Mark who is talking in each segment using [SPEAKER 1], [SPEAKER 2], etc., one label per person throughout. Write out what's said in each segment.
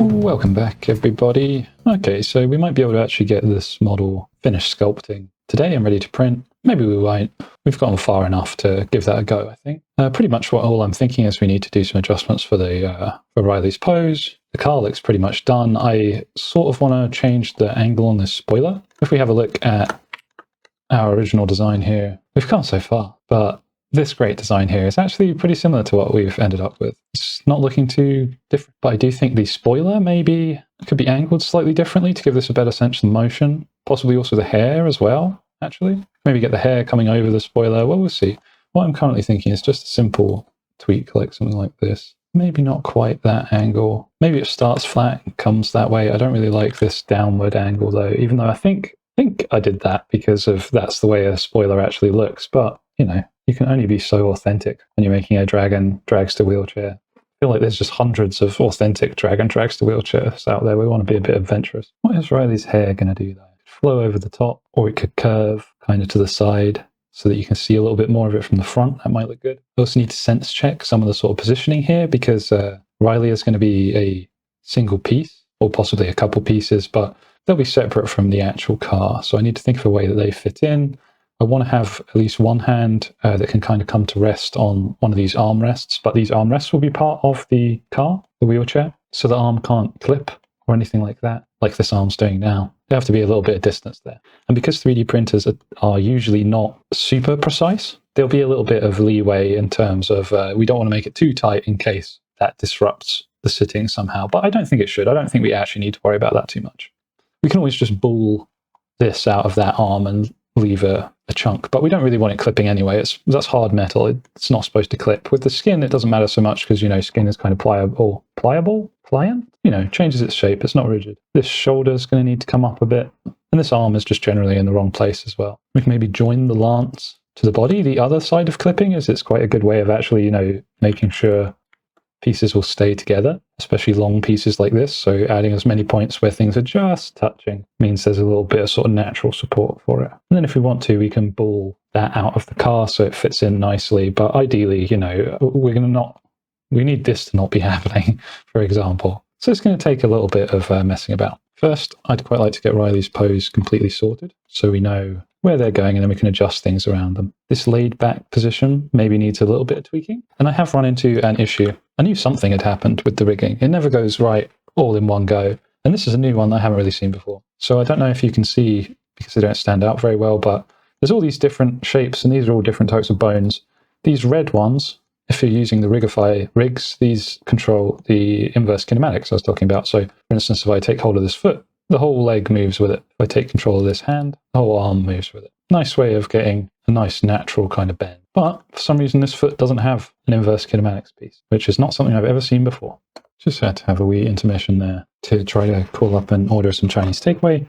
[SPEAKER 1] Welcome back, everybody. Okay, so we might be able to actually get this model finished sculpting today and ready to print. Maybe we won't. We've gotten far enough to give that a go, I think. Pretty much all I'm thinking is we need to do some adjustments for for Riley's pose. The car looks pretty much done. I sort of want to change the angle on this spoiler. If we have a look at our original design here, we've come so far, but this great design here is actually pretty similar to what we've ended up with. It's not looking too different, but I do think the spoiler maybe could be angled slightly differently to give this a better sense of motion. Possibly also the hair as well, actually. Maybe get the hair coming over the spoiler. Well, we'll see. What I'm currently thinking is just a simple tweak, like something like this. Maybe not quite that angle. Maybe it starts flat and comes that way. I don't really like this downward angle though, even though I think I did that because of that's the way a spoiler actually looks. But, you know, you can only be so authentic when you're making a dragon dragster wheelchair. I feel like there's just hundreds of authentic dragon dragster wheelchairs out there. We want to be a bit adventurous. What is Riley's hair going to do though? Flow over the top, or it could curve kind of to the side so that you can see a little bit more of it from the front. That might look good. I also need to sense check some of the sort of positioning here because Riley is going to be a single piece or possibly a couple pieces, but they'll be separate from the actual car. So I need to think of a way that they fit in. I want to have at least one hand that can kind of come to rest on one of these armrests, but these armrests will be part of the car, the wheelchair, so the arm can't clip or anything like that, like this arm's doing now. There have to be a little bit of distance there. And because 3D printers are usually not super precise, there'll be a little bit of leeway in terms of we don't want to make it too tight in case that disrupts the sitting somehow. But I don't think it should. I don't think we actually need to worry about that too much. We can always just ball this out of that arm and leave a chunk, but we don't really want it clipping anyway. That's hard metal. It's not supposed to clip. With the skin, it doesn't matter so much because, you know, skin is kind of pliant, you know, changes its shape. It's not rigid. This shoulder is going to need to come up a bit, and this arm is just generally in the wrong place as well. We can maybe join the lance to the body. The other side of clipping is it's quite a good way of actually, you know, making sure pieces will stay together, especially long pieces like this. So adding as many points where things are just touching means there's a little bit of sort of natural support for it. And then if we want to, we can ball that out of the car so it fits in nicely. But ideally, you know, we need this to not be happening, for example. So it's going to take a little bit of messing about. First, I'd quite like to get Riley's pose completely sorted so we know where they're going and then we can adjust things around them. This laid back position maybe needs a little bit of tweaking. And I have run into an issue. I knew something had happened with the rigging. It never goes right all in one go. And this is a new one that I haven't really seen before. So I don't know if you can see, because they don't stand out very well, but there's all these different shapes and these are all different types of bones. These red ones, if you're using the Rigify rigs, these control the inverse kinematics I was talking about. So for instance, if I take hold of this foot, the whole leg moves with it. If I take control of this hand, the whole arm moves with it. Nice way of getting a nice natural kind of bend. But for some reason, this foot doesn't have an inverse kinematics piece, which is not something I've ever seen before. Just had to have a wee intermission there to try to call up and order some Chinese takeaway.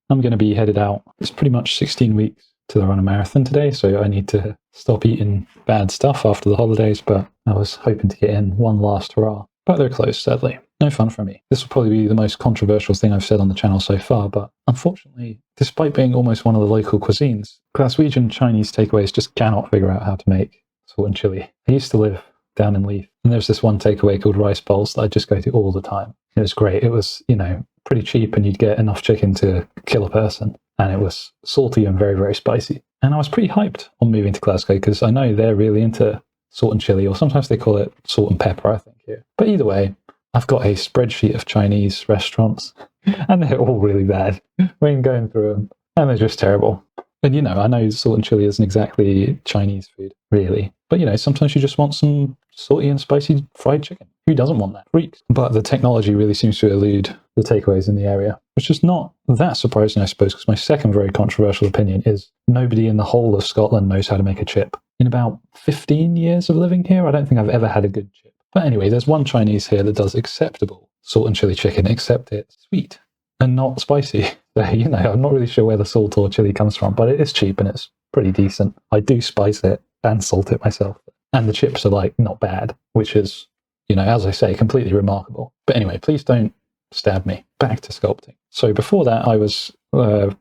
[SPEAKER 1] I'm going to be headed out. It's pretty much 16 weeks till I run a marathon today, so I need to stop eating bad stuff after the holidays, but I was hoping to get in one last hurrah. But they're closed, sadly. No fun for me. This will probably be the most controversial thing I've said on the channel so far, but unfortunately, despite being almost one of the local cuisines, Glaswegian Chinese takeaways just cannot figure out how to make salt and chili. I used to live down in Leith, and there's this one takeaway called Rice Bowls that I just go to all the time. It was great. It was, you know, pretty cheap and you'd get enough chicken to kill a person. And it was salty and very, very spicy. And I was pretty hyped on moving to Glasgow because I know they're really into salt and chili, or sometimes they call it salt and pepper, I think, here. But either way, I've got a spreadsheet of Chinese restaurants and they're all really bad. We're going through them and they're just terrible. And, you know, I know salt and chili isn't exactly Chinese food, really. But, you know, sometimes you just want some salty and spicy fried chicken. Who doesn't want that? Freaks. But the technology really seems to elude the takeaways in the area, which is not that surprising, I suppose, because my second very controversial opinion is nobody in the whole of Scotland knows how to make a chip. In about 15 years of living here, I don't think I've ever had a good chip. But anyway, there's one Chinese here that does acceptable salt and chili chicken, except it's sweet and not spicy. So, you know, I'm not really sure where the salt or chili comes from, but it is cheap and it's pretty decent. I do spice it and salt it myself. And the chips are, like, not bad, which is, you know, as I say, completely remarkable. But anyway, please don't stab me. Back to sculpting. So before that, I was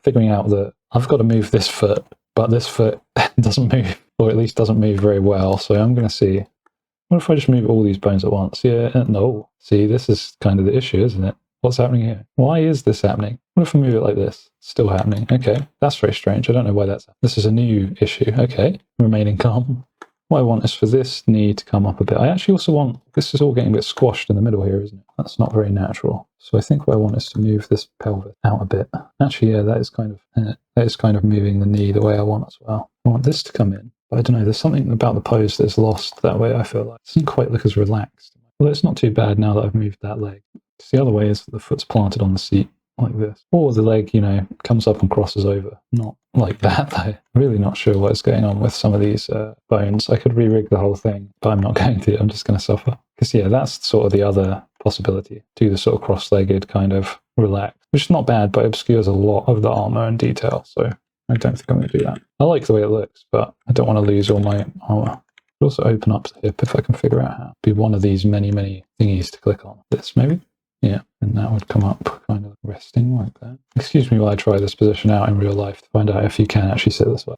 [SPEAKER 1] figuring out that I've got to move this foot, but this foot doesn't move, or at least doesn't move very well. So I'm going to see What if I just move all these bones at once? Yeah, no. See, this is kind of the issue, isn't it? What's happening here? Why is this happening? What if I move it like this? Still happening. Okay, that's very strange. I don't know why that's... This is a new issue. Okay, remaining calm. What I want is for this knee to come up a bit. I actually also want... This is all getting a bit squashed in the middle here, isn't it? That's not very natural. So I think what I want is to move this pelvis out a bit. Actually, yeah, that is kind of moving the knee the way I want as well. I want this to come in. But I don't know, there's something about the pose that's lost that way, I feel like. It doesn't quite look as relaxed. Well, it's not too bad now that I've moved that leg. Because the other way is that the foot's planted on the seat like this. Or the leg, you know, comes up and crosses over. Not like that, though. Really not sure what is going on with some of these bones. I could re-rig the whole thing, but I'm not going to. I'm just going to suffer. Because, yeah, that's sort of the other possibility. Do the sort of cross-legged kind of relax. Which is not bad, but obscures a lot of the armour and detail, so... I don't think I'm going to do that. I like the way it looks, but I don't want to lose all my armor. I'd also open up the hip if I can figure out how. Be one of these many thingies to click on. This, maybe? Yeah, and that would come up kind of resting like that. Excuse me while I try this position out in real life to find out if you can actually sit this way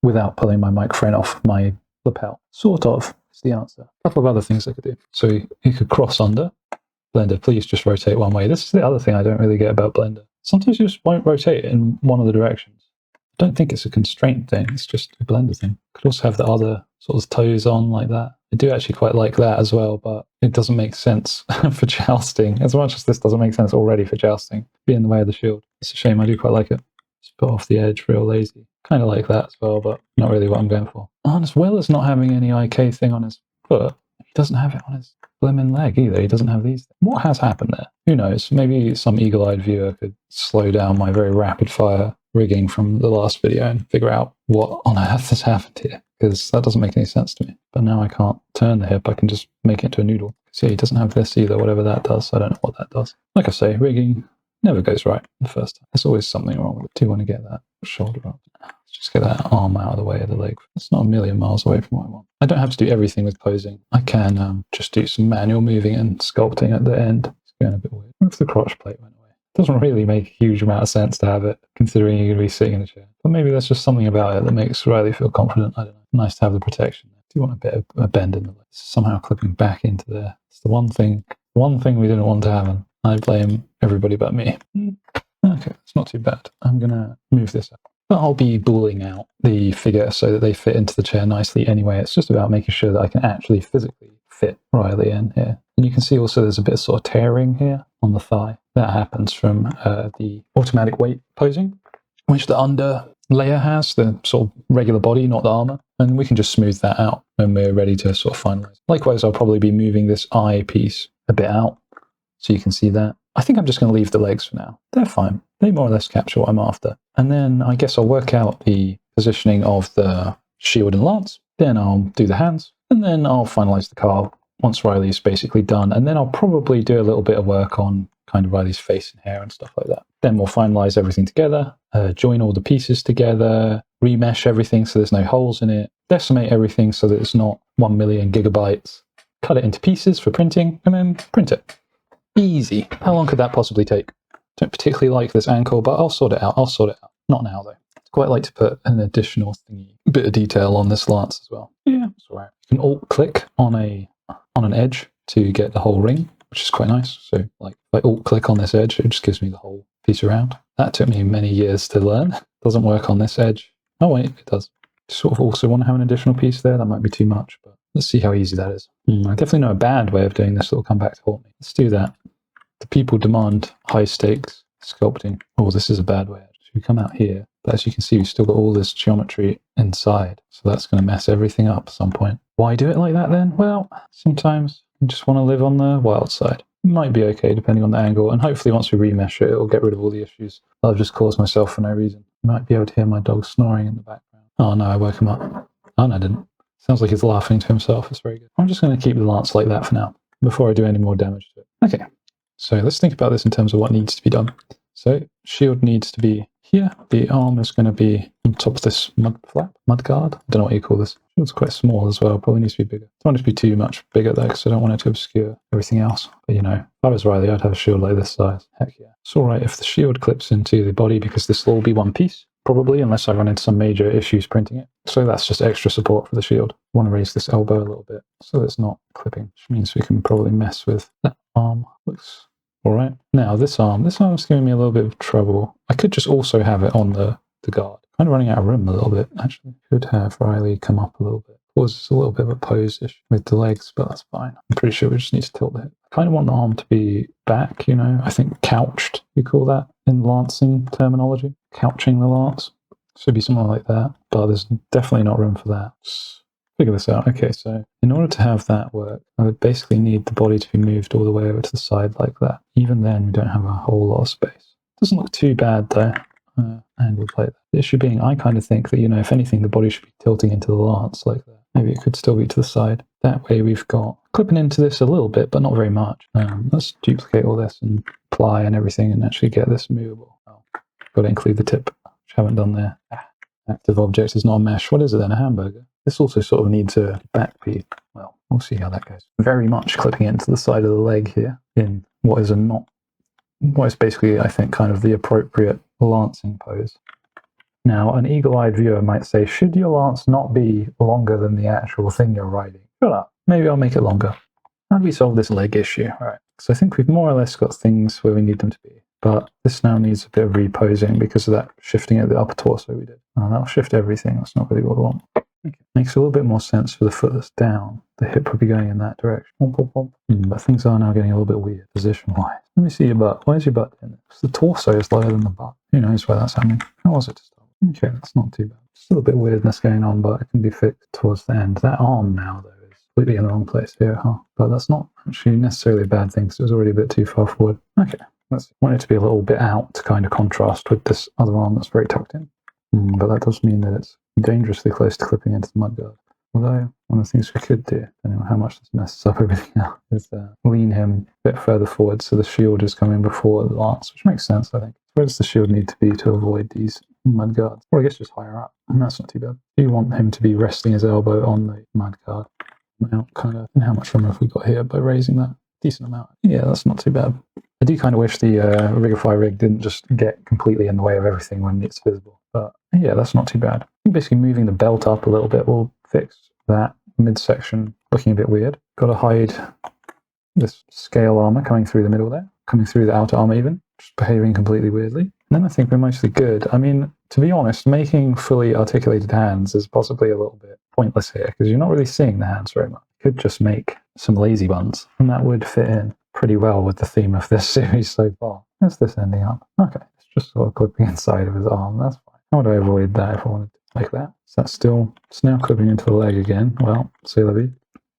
[SPEAKER 1] without pulling my microphone off my lapel. Sort of, is the answer. A couple of other things I could do. So you could cross under. Blender, please just rotate one way. This is the other thing I don't really get about Blender. Sometimes you just won't rotate in one of the directions. I don't think it's a constraint thing, it's just a Blender thing. Could also have the other sort of toes on like that. I do actually quite like that as well, but it doesn't make sense for jousting. As much as this doesn't make sense already for jousting, be in the way of the shield. It's a shame, I do quite like it. Just put off the edge, real lazy. Kind of like that as well, but not really what I'm going for. And as well as not having any IK thing on his foot, he doesn't have it on his blimmin' leg either. He doesn't have these. What has happened there? Who knows? Maybe some eagle-eyed viewer could slow down my very rapid-fire rigging from the last video and figure out what on earth has happened here, because that doesn't make any sense to me. But now I can't turn the hip, I can just make it into a noodle. See, he doesn't have this either, whatever that does. I don't know what that does. Like I say, rigging never goes right the first time. There's always something wrong with it. Do you want to get that shoulder up? Let's just get that arm out of the way of the leg. It's not a million miles away from what I want. I don't have to do everything with posing. I can just do some manual moving and sculpting at the end. It's going a bit weird. What if the crotch plate went away? Doesn't really make a huge amount of sense to have it, considering you're going to be sitting in a chair. But maybe there's just something about it that makes Riley feel confident. I don't know. Nice to have the protection. I do want a bit of a bend in the leg. Somehow clipping back into there. It's the one thing we didn't want to happen. I blame everybody but me. Okay, it's not too bad. I'm going to move this up. But I'll be bulling out the figure so that they fit into the chair nicely anyway. It's just about making sure that I can actually physically fit Riley in here. And you can see also there's a bit of sort of tearing here on the thigh. That happens from the automatic weight posing, which the under layer has, the sort of regular body, not the armor. And we can just smooth that out when we're ready to sort of finalize. Likewise, I'll probably be moving this eye piece a bit out so you can see that. I think I'm just going to leave the legs for now. They're fine. They more or less capture what I'm after. And then I guess I'll work out the positioning of the shield and lance. Then I'll do the hands. And then I'll finalize the car once Riley's basically done. And then I'll probably do a little bit of work on kind of Riley's face and hair and stuff like that. Then we'll finalize everything together, join all the pieces together, remesh everything so there's no holes in it, decimate everything so that it's not 1 million gigabytes, cut it into pieces for printing, and then print it. Easy. How long could that possibly take? Don't particularly like this ankle, but I'll sort it out. Not now, though. I'd quite like to put an additional bit of detail on this lance as well. Yeah, it's all right. You can alt-click on an edge to get the whole ring, which is quite nice. So, like, if I alt-click on this edge, it just gives me the whole piece around. That took me many years to learn. Doesn't work on this edge. Oh, wait, it does. Sort of also want to have an additional piece there. That might be too much, but let's see how easy that is. I definitely know a bad way of doing this that will come back to haunt me. Let's do that. The people demand high stakes sculpting. Oh, this is a bad way. So we come out here, but as you can see, we've still got all this geometry inside. So that's going to mess everything up at some point. Why do it like that then? Well, sometimes you just want to live on the wild side. It might be okay depending on the angle, and hopefully once we remesh it, it'll get rid of all the issues that I've just caused myself for no reason. You might be able to hear my dog snoring in the background. Oh no, I woke him up. Oh no, I didn't. Sounds like he's laughing to himself. It's very good. I'm just going to keep the lance like that for now, before I do any more damage to it. Okay, so let's think about this in terms of what needs to be done. So, shield needs to be here. The arm is going to be on top of this mud guard. I don't know what you call this. It's quite small as well. Probably needs to be bigger. Don't want it to be too much bigger though, because I don't want it to obscure everything else. But you know, if I was Riley, I'd have a shield like this size. Heck yeah. It's all right if the shield clips into the body because this will all be one piece. probably, unless I run into some major issues printing it. So that's just extra support for the shield. I want to raise this elbow a little bit so it's not clipping, which means we can probably mess with that arm. Looks all right. Now this arm's giving me a little bit of trouble. I could just also have it on the guard. Kind of running out of room a little bit, actually. Could have Riley come up a little bit. Was a little bit of a pose-ish with the legs, but that's fine. I'm pretty sure we just need to tilt the hip. I kind of want the arm to be back, you know. I think couched, you call that in lancing terminology. Couching the lance. Should be something like that, but there's definitely not room for that. Just figure this out. Okay, so in order to have that work, I would basically need the body to be moved all the way over to the side like that. Even then, we don't have a whole lot of space. Doesn't look too bad, though. Angled like that. The issue being, I kind of think that, you know, if anything, the body should be tilting into the lance like that. Maybe it could still be to the side. That way we've got clipping into this a little bit, but not very much. Let's duplicate all this and apply and everything and actually get this movable. Oh, got to include the tip, which I haven't done there. Active object is not a mesh. What is it then? A hamburger? This also sort of needs a back piece. Well, we'll see how that goes. Very much clipping it into the side of the leg here in what is basically, I think, kind of the appropriate lancing pose. Now, an eagle-eyed viewer might say, should your lance not be longer than the actual thing you're riding? Shut up. Maybe I'll make it longer. How do we solve this leg issue? All right. So I think we've more or less got things where we need them to be. But this now needs a bit of reposing because of that shifting at the upper torso we did. That'll shift everything. That's not really what I want. Okay. Makes a little bit more sense for the foot that's down. The hip would be going in that direction. But things are now getting a little bit weird position-wise. Let me see your butt. Where's your butt in it? The torso is lower than the butt. Who knows why that's happening? How was it to start? Okay, that's not too bad. Still a bit of weirdness going on, but it can be fixed towards the end. That arm now, though, is completely in the wrong place here, huh? But that's not actually necessarily a bad thing, because it was already a bit too far forward. Okay, I want it to be a little bit out to kind of contrast with this other arm that's very tucked in. But that does mean that it's dangerously close to clipping into the mudguard. Although, one of the things we could do, depending on how much this messes up everything else, is lean him a bit further forward so the shield is coming before the lance, which makes sense, I think. Where does the shield need to be to avoid these mudguards? Or I guess just higher up. And that's not too bad. Do you want him to be resting his elbow on the mudguard? Now, kind of, and how much room have we got here by raising that? Decent amount. Yeah, that's not too bad. I do kind of wish the Rigify rig didn't just get completely in the way of everything when it's visible. But yeah, that's not too bad. Basically moving the belt up a little bit will fix that midsection looking a bit weird. Got to hide this scale armor coming through the middle there, coming through the outer armor even, just behaving completely weirdly. And then I think we're mostly good. I mean, to be honest, making fully articulated hands is possibly a little bit pointless here because you're not really seeing the hands very much. You could just make some lazy buns and that would fit in pretty well with the theme of this series so far. Where's this ending up? Okay, it's just sort of clipping inside of his arm. That's fine. How would I avoid that if I wanted to like that? Is that still, it's now clipping into the leg again. Well, c'est la vie.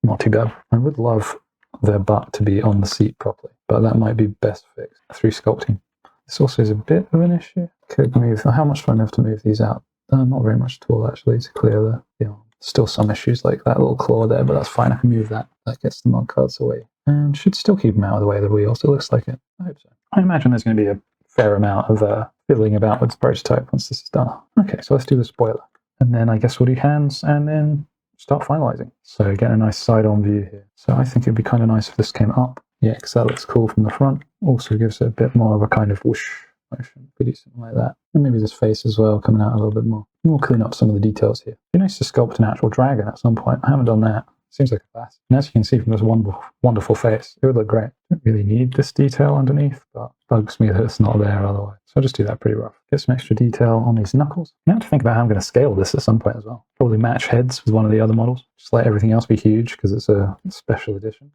[SPEAKER 1] Not too bad. I would love their butt to be on the seat properly, but that might be best fixed through sculpting. This also is a bit of an issue. Could move, how much do I have to move these out? Not very much at all actually to clear the arm. Still some issues like that little claw there, but that's fine. I can move that. That gets the mudguards away. And should still keep them out of the way of the wheels. It looks like it. I hope so. I imagine there's going to be a fair amount of fiddling about with the prototype once this is done. Okay, so let's do the spoiler. And then I guess we'll do hands and then start finalizing. So get a nice side-on view here. So I think it'd be kind of nice if this came up. Yeah, because that looks cool from the front. Also gives it a bit more of a kind of whoosh motion. Could do something like that. And maybe this face as well, coming out a little bit more. And we'll clean up some of the details here. It'd be nice to sculpt an actual dragon at some point. I haven't done that. Seems like a fast. And as you can see from this wonderful face, it would look great. Don't really need this detail underneath, but bugs me that it's not there otherwise. So I'll just do that pretty rough. Get some extra detail on these knuckles. I have to think about how I'm going to scale this at some point as well. Probably match heads with one of the other models. Just let everything else be huge because it's a special edition.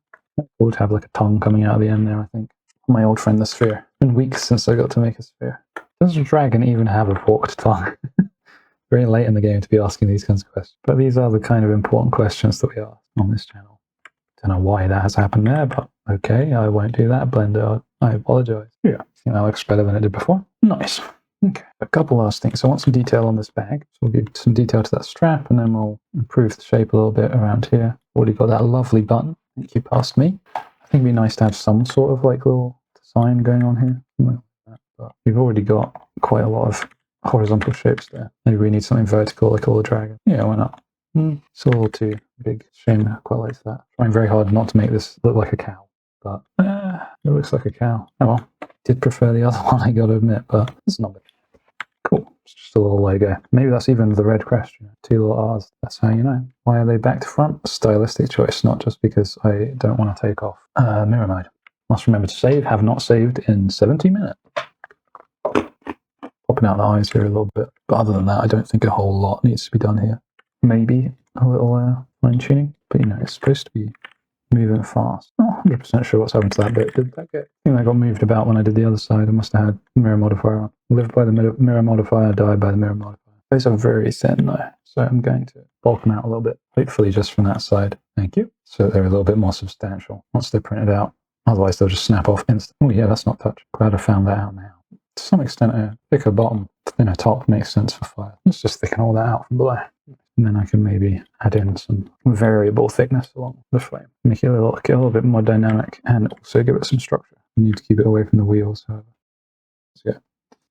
[SPEAKER 1] Cool to have like a tongue coming out of the end there, I think. My old friend the sphere. It's been weeks since I got to make a sphere. Does a dragon even have a forked tongue? Very late in the game to be asking these kinds of questions. But these are the kind of important questions that we ask on this channel. Don't know why that has happened there, but okay, I won't do that, Blender. I apologize. Yeah, I think that looks better than it did before. Nice. Okay, a couple last things. I want some detail on this bag. So we'll give some detail to that strap, and then we'll improve the shape a little bit around here. Already got that lovely button. Thank you, past me. I think it'd be nice to have some sort of like little design going on here. Something like that. But we've already got quite a lot of horizontal shapes there. Maybe we need something vertical like a little dragon. Yeah, why not? It's a little too big. Shame I quite like that. Trying very hard not to make this look like a cow, but it looks like a cow. Oh well. Did prefer the other one, I gotta admit, but it's not bad. Cool. It's just a little logo. Maybe that's even the red crest, 2 little R's. That's how you know. Why are they back to front? Stylistic choice, not just because I don't want to take off. Mirror mode. Must remember to save. Have not saved in 70 minutes. Popping out the eyes here a little bit. But other than that, I don't think a whole lot needs to be done here. Maybe a little fine tuning. But it's supposed to be moving fast. Not 100% sure what's happened to that bit. Did that get? I think that got moved about when I did the other side. I must have had mirror modifier on. Lived by the mirror modifier, died by the mirror modifier. Those are very thin though, so I'm going to bulk them out a little bit. Hopefully just from that side. Thank you. So they're a little bit more substantial once they're printed out. Otherwise they'll just snap off instantly. Oh yeah, that's not touch. Glad I found that out now. To some extent, a thicker bottom, thinner top makes sense for fire. Let's just thicken all that out from below. And then I can maybe add in some variable thickness along the flame. Make it a little bit more dynamic and also give it some structure. You need to keep it away from the wheels, however. So, yeah.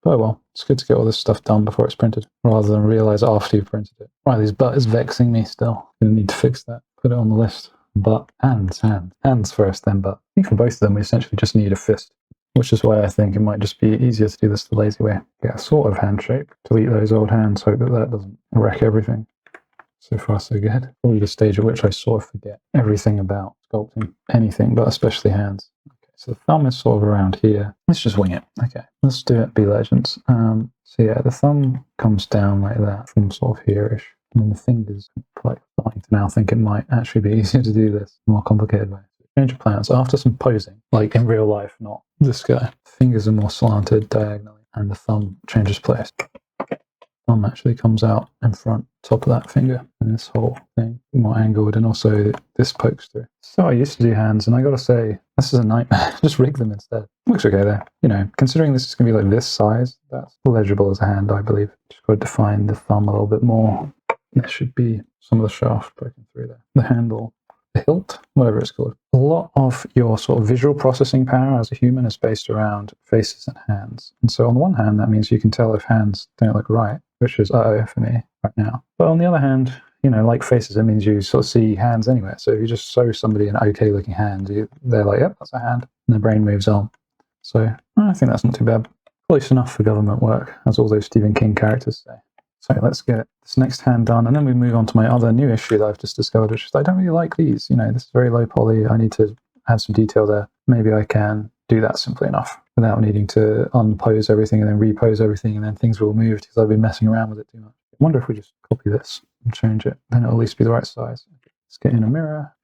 [SPEAKER 1] Oh well, it's good to get all this stuff done before it's printed, rather than realize after you've printed it. Right, this butt is vexing me still. Gonna need to fix that. Put it on the list. Butt, hands. Hands first, then butt. I think for both of them, we essentially just need a fist, which is why I think it might just be easier to do this the lazy way. Get a sort of hand shape. Delete those old hands, hope that doesn't wreck everything. So far, so good. Probably the stage at which I sort of forget everything about sculpting anything, but especially hands. Okay, so the thumb is sort of around here. Let's just wing it. Okay, let's do it. Be legends. So yeah, the thumb comes down like that from sort of here-ish, and then the fingers like starting to now think it might actually be easier to do this in a more complicated way. Change of plans after some posing, like in real life, not this guy. Fingers are more slanted diagonally, and the thumb changes place. Thumb actually comes out in front, top of that finger, and this whole thing more angled, and also this pokes through. So I used to do hands, and I gotta say, this is a nightmare. Just rig them instead. Looks okay there. Considering this is gonna be like this size, that's legible as a hand, I believe. Just gotta define the thumb a little bit more. There should be some of the shaft poking through there. The handle. The hilt, whatever it's called. A lot of your sort of visual processing power as a human is based around faces and hands. And so on the one hand, that means you can tell if hands don't look right, which is uh-oh for me right now. But on the other hand, like faces, it means you sort of see hands anywhere. So if you just show somebody an okay looking hand, they're like, yep, that's a hand. And their brain moves on. So I think that's not too bad. Close enough for government work, as all those Stephen King characters say. So let's get this next hand done, and then we move on to my other new issue that I've just discovered, which is I don't really like these. This is very low poly. I need to add some detail there. Maybe I can do that simply enough without needing to unpose everything and then repose everything, and then things will move because I've been messing around with it too much. I wonder if we just copy this and change it, then it'll at least be the right size. Let's get in a mirror,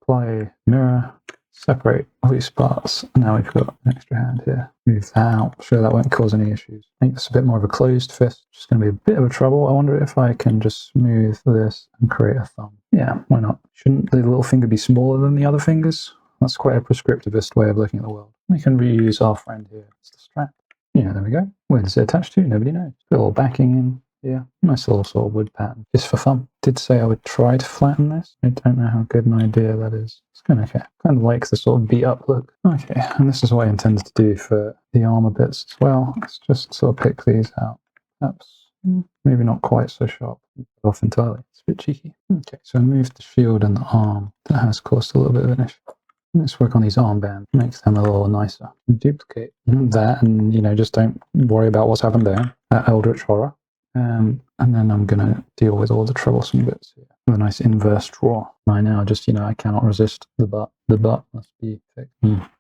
[SPEAKER 1] apply mirror, separate all these parts. Now we've got an extra hand here. Move that out. Sure, that won't cause any issues. Make this a bit more of a closed fist. Just going to be a bit of a trouble. I wonder if I can just smooth this and create a thumb. Yeah, why not? Shouldn't the little finger be smaller than the other fingers? That's quite a prescriptivist way of looking at the world. We can reuse our friend here. It's the strap. Yeah, there we go. Where does it attach to? Nobody knows. A little backing in. Yeah, nice little sort of wood pattern, just for fun. Did say I would try to flatten this. I don't know how good an idea that is. It's kind of okay. Kind of like the sort of beat up look. Okay, and this is what I intended to do for the armor bits as well. Let's just sort of pick these out. Perhaps maybe not quite so sharp. Off entirely. It's a bit cheeky. Okay, so I moved the shield and the arm. That has caused a little bit of an issue. Let's work on these armbands. Makes them a little nicer. Duplicate that, and just don't worry about what's happened there. That eldritch horror. And then I'm going to deal with all the troublesome bits here. With a nice inverse draw. I now just, I cannot resist the butt. The butt must be fixed.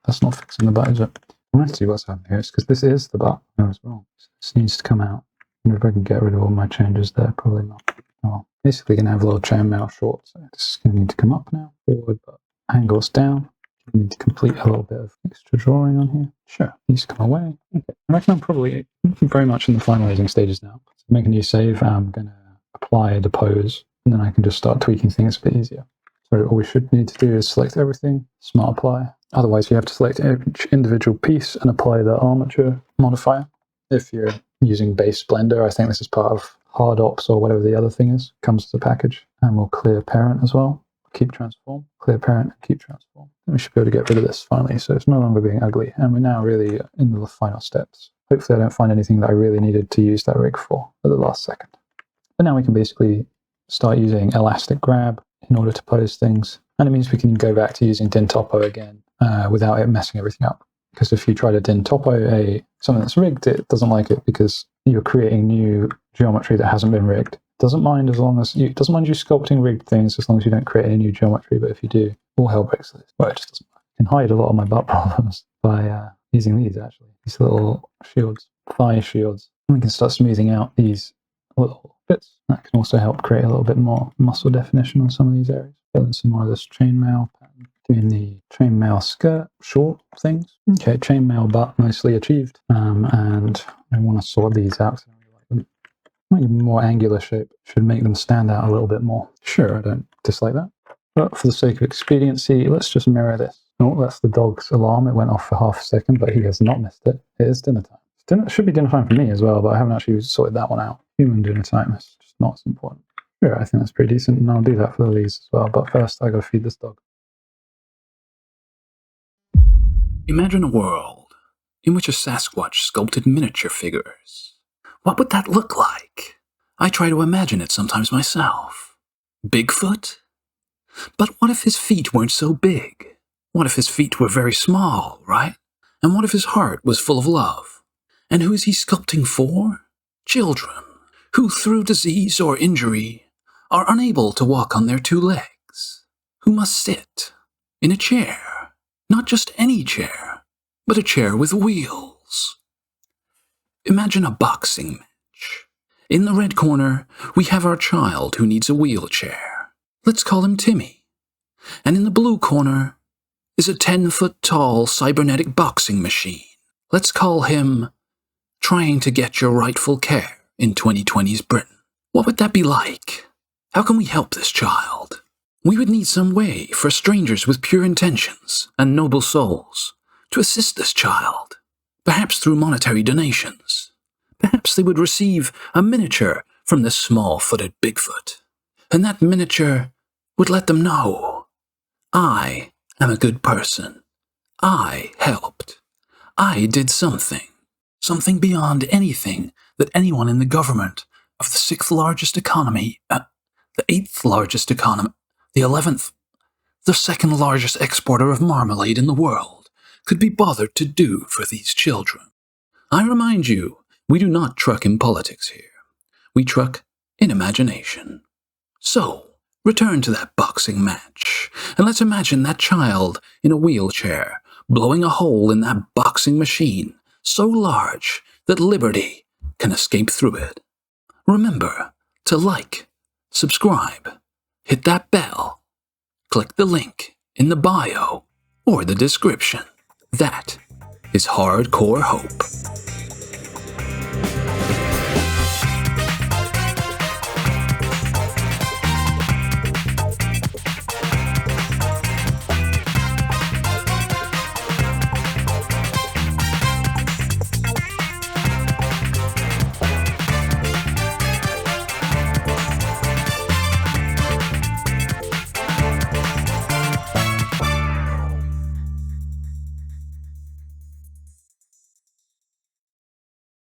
[SPEAKER 1] That's not fixing the butt, is it? I want to see what's happening here. It's because this is the butt. I was wrong. So this needs to come out. I wonder if I can get rid of all my changes there. Probably not. Oh, well. Basically going to have a little chainmail short. So this is going to need to come up now. Forward, but angles down. We need to complete a little bit of extra drawing on here. Sure, these come away. Okay. I reckon I'm probably very much in the finalizing stages now. So make a new save. I'm going to apply the pose, and then I can just start tweaking things a bit easier. So all we should need to do is select everything, smart apply. Otherwise, you have to select each individual piece and apply the armature modifier. If you're using base Blender, I think this is part of hard ops or whatever the other thing is, comes to the package. And we'll clear parent as well. Keep transform, clear parent, and keep transform. And we should be able to get rid of this finally, so it's no longer being ugly. And we're now really in the final steps. Hopefully I don't find anything that I really needed to use that rig for at the last second. But now we can basically start using elastic grab in order to pose things. And it means we can go back to using din topo again without it messing everything up. Because if you try to din topo something that's rigged, it doesn't like it because you're creating new geometry that hasn't been rigged. Doesn't mind you sculpting rigged things as long as you don't create any new geometry, but if you do, all hell breaks loose. Well, it just doesn't matter. You can hide a lot of my butt problems by using these, actually. These little shields, thigh shields. And we can start smoothing out these little bits. That can also help create a little bit more muscle definition on some of these areas. Building some more of this chainmail pattern. Doing the chainmail skirt, short things. Okay, chainmail butt nicely achieved. And I want to sort these out because I really like them. Maybe more angular shape should make them stand out a little bit more. Sure, I don't dislike that. But for the sake of expediency, let's just mirror this. Oh, that's the dog's alarm. It went off for half a second, but he has not missed it. It is dinner time. It should be dinner time for me as well, but I haven't actually sorted that one out. Human dinner time is just not as important. Sure, I think that's pretty decent, and I'll do that for the leaves as well. But first, I got to feed this dog.
[SPEAKER 2] Imagine a world in which a Sasquatch sculpted miniature figures. What would that look like? I try to imagine it sometimes myself. Bigfoot? But what if his feet weren't so big? What if his feet were very small, right? And what if his heart was full of love? And who is he sculpting for? Children, who through disease or injury are unable to walk on their two legs, who must sit in a chair. Not just any chair, but a chair with wheels. Imagine a boxing match. In the red corner, we have our child who needs a wheelchair. Let's call him Timmy. And in the blue corner is a 10-foot-tall cybernetic boxing machine. Let's call him Trying to Get Your Rightful Care in 2020's Britain. What would that be like? How can we help this child? We would need some way for strangers with pure intentions and noble souls to assist this child, perhaps through monetary donations. Perhaps they would receive a miniature from this small-footed Bigfoot, and that miniature would let them know, I am a good person. I helped. I did something beyond anything that anyone in the government of the 6th largest economy, the 8th largest economy, the 11th, the 2nd largest exporter of marmalade in the world, could be bothered to do for these children. I remind you, we do not truck in politics here. We truck in imagination. So, return to that boxing match, and let's imagine that child in a wheelchair, blowing a hole in that boxing machine so large that liberty can escape through it. Remember to like, subscribe, hit that bell, click the link in the bio or the description. That is hardcore hope.